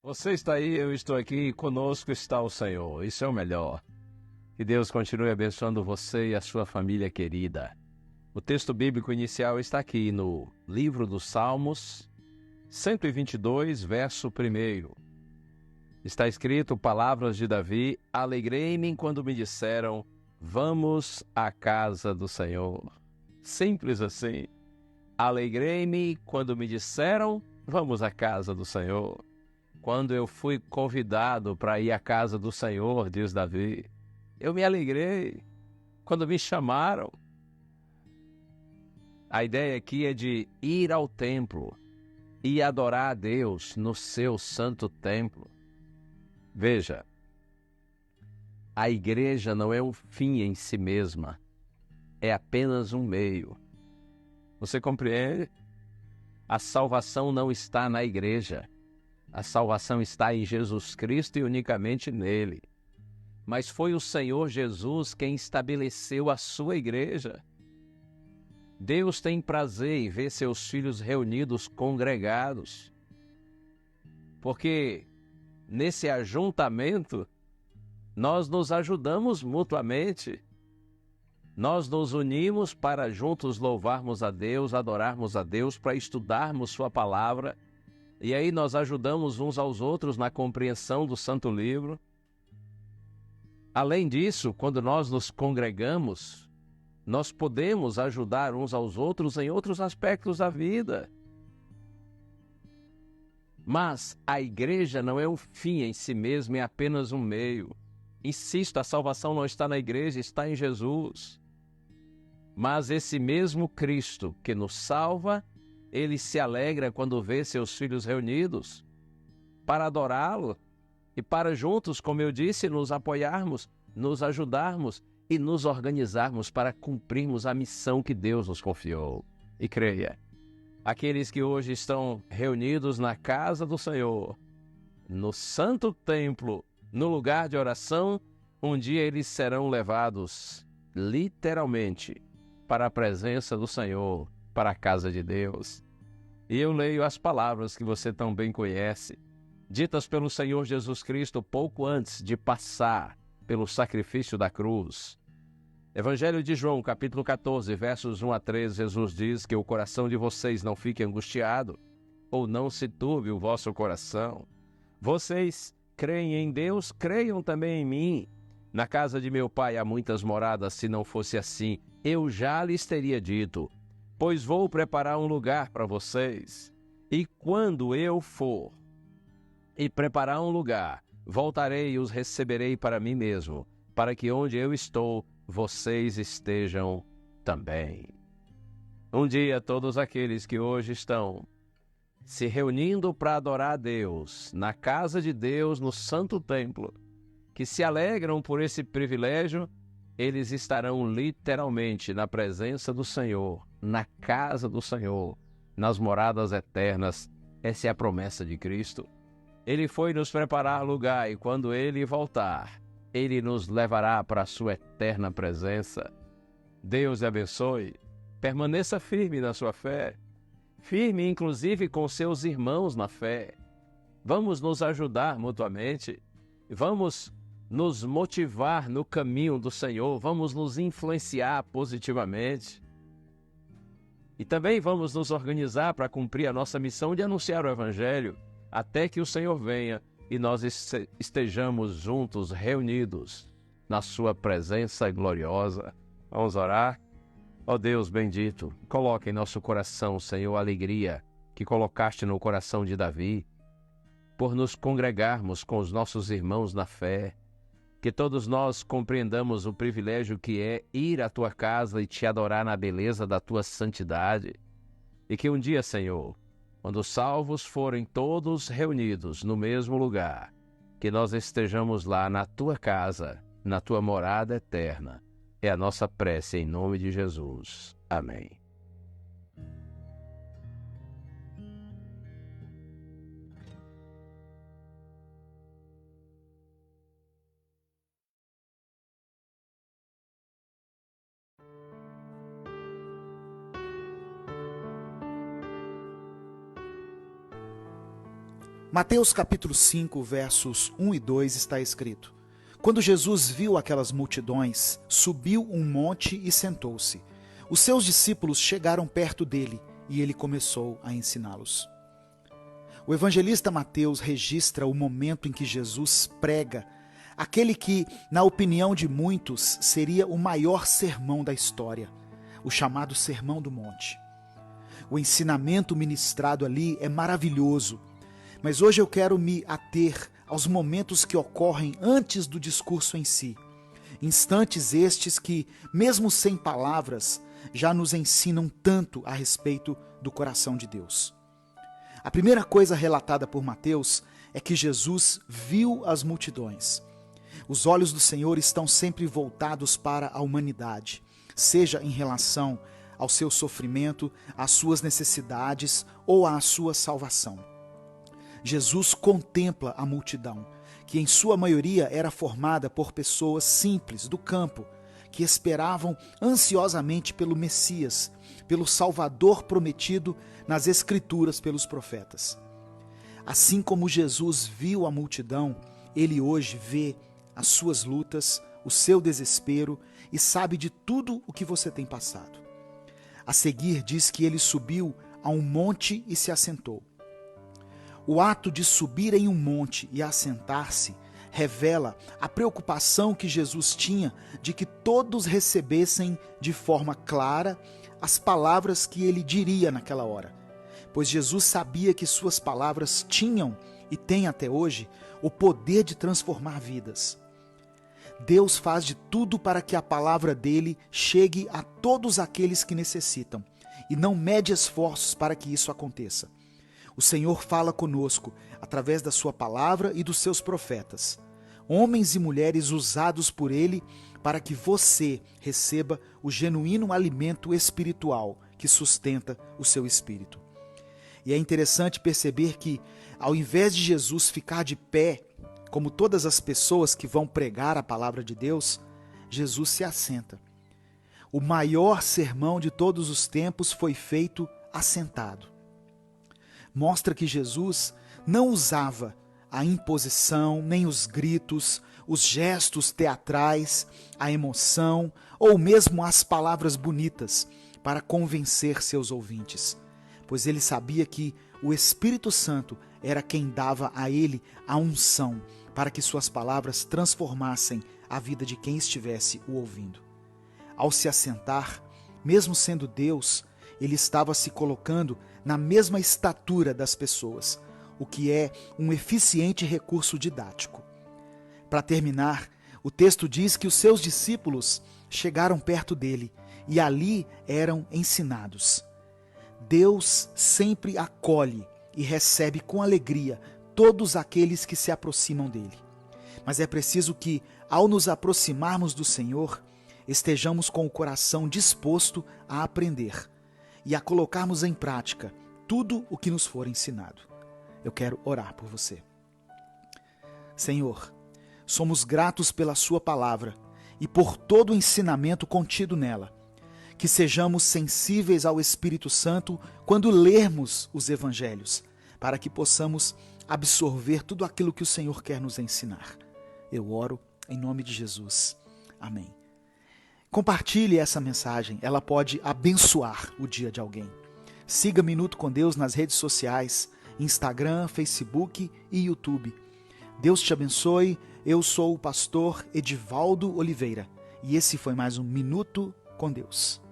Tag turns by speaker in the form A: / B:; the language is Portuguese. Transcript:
A: Você está aí, eu estou aqui, conosco está o Senhor. Isso é o melhor. Que Deus continue abençoando você e a sua família querida. O texto bíblico inicial está aqui no livro dos Salmos, 122, verso 1. Está escrito, palavras de Davi: alegrei-me quando me disseram, vamos à casa do Senhor. Simples assim. Alegrei-me quando me disseram, vamos à casa do Senhor. Quando eu fui convidado para ir à casa do Senhor, diz Davi, eu me alegrei quando me chamaram. A ideia aqui é de ir ao templo e adorar a Deus no seu santo templo. Veja, a igreja não é um fim em si mesma, é apenas um meio. Você compreende? A salvação não está na igreja. A salvação está em Jesus Cristo e unicamente nele. Mas foi o Senhor Jesus quem estabeleceu a sua igreja. Deus tem prazer em ver seus filhos reunidos, congregados. Porque nesse ajuntamento, nós nos ajudamos mutuamente. Nós nos unimos para juntos louvarmos a Deus, adorarmos a Deus, para estudarmos sua palavra. E aí nós ajudamos uns aos outros na compreensão do Santo Livro. Além disso, quando nós nos congregamos, nós podemos ajudar uns aos outros em outros aspectos da vida. Mas a igreja não é um fim em si mesma, é apenas um meio. Insisto, a salvação não está na igreja, está em Jesus. Mas esse mesmo Cristo que nos salva, ele se alegra quando vê seus filhos reunidos para adorá-lo e para juntos, como eu disse, nos apoiarmos, nos ajudarmos e nos organizarmos para cumprirmos a missão que Deus nos confiou. E creia, aqueles que hoje estão reunidos na casa do Senhor, no santo templo, no lugar de oração, um dia eles serão levados, literalmente, para a presença do Senhor, para a casa de Deus. E eu leio as palavras que você tão bem conhece, ditas pelo Senhor Jesus Cristo pouco antes de passar pelo sacrifício da cruz. Evangelho de João, capítulo 14, versos 1 a 3, Jesus diz que o coração de vocês não fique angustiado, ou não se turbe o vosso coração. Vocês creem em Deus, creiam também em mim. Na casa de meu pai há muitas moradas, se não fosse assim, eu já lhes teria dito, pois vou preparar um lugar para vocês. E quando eu for e preparar um lugar, voltarei e os receberei para mim mesmo, para que onde eu estou, vocês estejam também. Um dia, todos aqueles que hoje estão se reunindo para adorar a Deus, na casa de Deus, no santo templo, que se alegram por esse privilégio, eles estarão literalmente na presença do Senhor, na casa do Senhor, nas moradas eternas. Essa é a promessa de Cristo. Ele foi nos preparar lugar e quando Ele voltar, Ele nos levará para a sua eterna presença. Deus lhe abençoe. Permaneça firme na sua fé. Firme, inclusive, com seus irmãos na fé. Vamos nos ajudar mutuamente. Vamos nos motivar no caminho do Senhor. Vamos nos influenciar positivamente. E também vamos nos organizar para cumprir a nossa missão de anunciar o Evangelho, até que o Senhor venha e nós estejamos juntos, reunidos, na sua presença gloriosa. Vamos orar? Ó Deus bendito, coloca em nosso coração, Senhor, a alegria que colocaste no coração de Davi, por nos congregarmos com os nossos irmãos na fé, que todos nós compreendamos o privilégio que é ir à tua casa e te adorar na beleza da tua santidade, e que um dia, Senhor, quando os salvos forem todos reunidos no mesmo lugar, que nós estejamos lá na tua casa, na tua morada eterna. É a nossa prece em nome de Jesus. Amém.
B: Mateus capítulo 5, versos 1 e 2 está escrito: Quando Jesus viu aquelas multidões, subiu um monte e sentou-se. Os seus discípulos chegaram perto dele e ele começou a ensiná-los. O evangelista Mateus registra o momento em que Jesus prega aquele que, na opinião de muitos, seria o maior sermão da história, o chamado Sermão do Monte. O ensinamento ministrado ali é maravilhoso, mas hoje eu quero me ater aos momentos que ocorrem antes do discurso em si. Instantes estes que, mesmo sem palavras, já nos ensinam tanto a respeito do coração de Deus. A primeira coisa relatada por Mateus é que Jesus viu as multidões. Os olhos do Senhor estão sempre voltados para a humanidade, seja em relação ao seu sofrimento, às suas necessidades ou à sua salvação. Jesus contempla a multidão, que em sua maioria era formada por pessoas simples do campo, que esperavam ansiosamente pelo Messias, pelo Salvador prometido nas Escrituras pelos profetas. Assim como Jesus viu a multidão, ele hoje vê as suas lutas, o seu desespero e sabe de tudo o que você tem passado. A seguir diz que ele subiu a um monte e se assentou. O ato de subir em um monte e assentar-se revela a preocupação que Jesus tinha de que todos recebessem de forma clara as palavras que ele diria naquela hora, pois Jesus sabia que suas palavras tinham e têm até hoje o poder de transformar vidas. Deus faz de tudo para que a palavra dele chegue a todos aqueles que necessitam e não mede esforços para que isso aconteça. O Senhor fala conosco através da sua palavra e dos seus profetas, homens e mulheres usados por ele para que você receba o genuíno alimento espiritual que sustenta o seu espírito. E é interessante perceber que, ao invés de Jesus ficar de pé, como todas as pessoas que vão pregar a palavra de Deus, Jesus se assenta. O maior sermão de todos os tempos foi feito assentado. Mostra que Jesus não usava a imposição, nem os gritos, os gestos teatrais, a emoção ou mesmo as palavras bonitas para convencer seus ouvintes, pois ele sabia que o Espírito Santo era quem dava a ele a unção para que suas palavras transformassem a vida de quem estivesse o ouvindo. Ao se assentar, mesmo sendo Deus, ele estava se colocando na mesma estatura das pessoas, o que é um eficiente recurso didático. Para terminar, o texto diz que os seus discípulos chegaram perto dele e ali eram ensinados. Deus sempre acolhe e recebe com alegria todos aqueles que se aproximam dele. Mas é preciso que, ao nos aproximarmos do Senhor, estejamos com o coração disposto a aprender e a colocarmos em prática tudo o que nos for ensinado. Eu quero orar por você. Senhor, somos gratos pela sua palavra e por todo o ensinamento contido nela. Que sejamos sensíveis ao Espírito Santo quando lermos os evangelhos, para que possamos absorver tudo aquilo que o Senhor quer nos ensinar. Eu oro em nome de Jesus. Amém. Compartilhe essa mensagem, ela pode abençoar o dia de alguém. Siga Minuto com Deus nas redes sociais, Instagram, Facebook e YouTube. Deus te abençoe. Eu sou o pastor Edivaldo Oliveira e esse foi mais um Minuto com Deus.